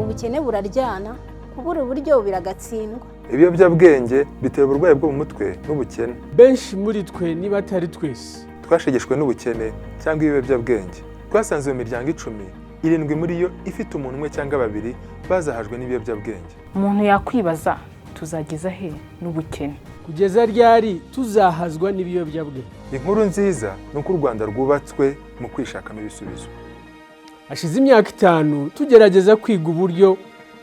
ubukene buraryana, kubura uburyo biragatsindwa. Ibiyobyabwenge bitera uburwayi bwo mu mutwe n'ubukene. Benshi muri twe niba atari twese twashegeshwe n'ubukene cyangwa ibiyobyabwenge. Twasanze mu miryango 10, 7 muri yo ifite umuntu umwe cyangwa 2 bazahajwe n'ibiyobyabwenge. Umuntu yakwibaza tuzageza he n'ubukene? Kugeza ryari tuzahazwa n'ibiyobyabwenge? Inkuru nziza nuko u Rwanda rwubatswe mu kwishakamo ibisubizo. Hashize imyaka 5 tugerageza kwiga uburyo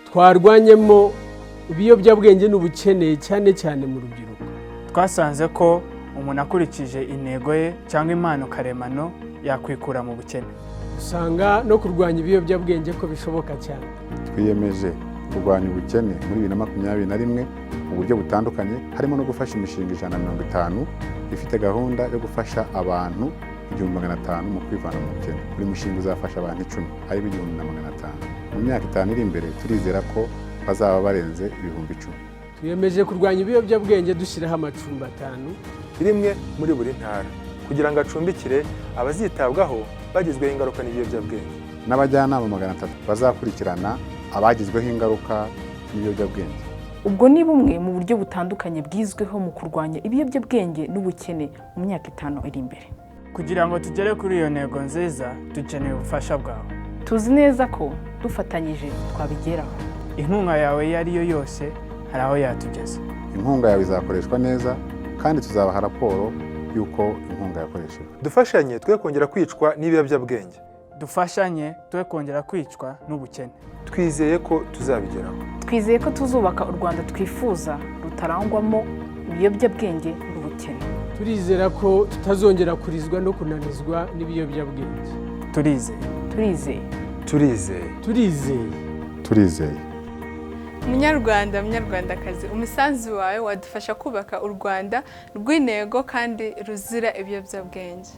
twarwanyemo ibiyobyabwenge n'ubukene cyane cyane mu rubyiruko. Twasanze ko umuntu akurikije intego ye cyangwa impano karemano yakwikura mu bukene. Usanga no kurwanya ibiyobyabwenge ko bishoboka cyane. Twiyemeje kurwanya ubukene muri 2021 mu buryo butandukanye, harimo no gufasha imishinga 150 ifite gahunda yo gufasha abantu 1500 mu kwivana mu bukene. Buri mushinga uzafasha abantu 10 ari 1500. Mu myaka 5 iri imbere turizera ko bazaba barenze 10,000. Twiyemeje kurwanya ibiyobyabwenge dushyiraho amacumbi 5, rimwe muri buri ntara, kugira ngo acumbikire abazitabwaho bagizweho ingaruka n'ibiyobyabwenge. N'abajyanama 300 bazakurikirana abagizweho ingaruka n'ibiyobyabwenge. Ubwo ni bumwe mu buryo butandukanye bwizweho mu kurwanya ibiyobyabwenge n'ubukene mu myaka 5 iri imbere. Kugira ngo tugere kuri iyo ntego nziza, dukeneye ubufasha bwawe. Tuzi neza ko dufatanyije twabigeraho. Inkunga yawe yari yo yose hari aho yatugeza. Inkunga yawe izakoreshwa neza kandi tuzabaha raporo y'uko inkunga yakoreshejwe. Dufashanye twe kongera kwicwa n'ibiyobyabwenge. Dufashanye twe kongera kwicwa n'ubukene. Twizeye ko tuzabigeraho. Twizeye ko tuzubaka u Rwanda twifuza rutarangwamo ibiyobyabwenge n'ubukene. Turizera ko tutazongera kurizwa no kunanizwa n'ibiyobyabwenge. Turizeye. Turizeye. Turizeye. Turizeye. Turizeye. Munyarwanda, munyarwandakazi, umusanzu wawe wadufasha kubaka u Rwanda rw'intego kandi ruzira ibiyobyabwenge.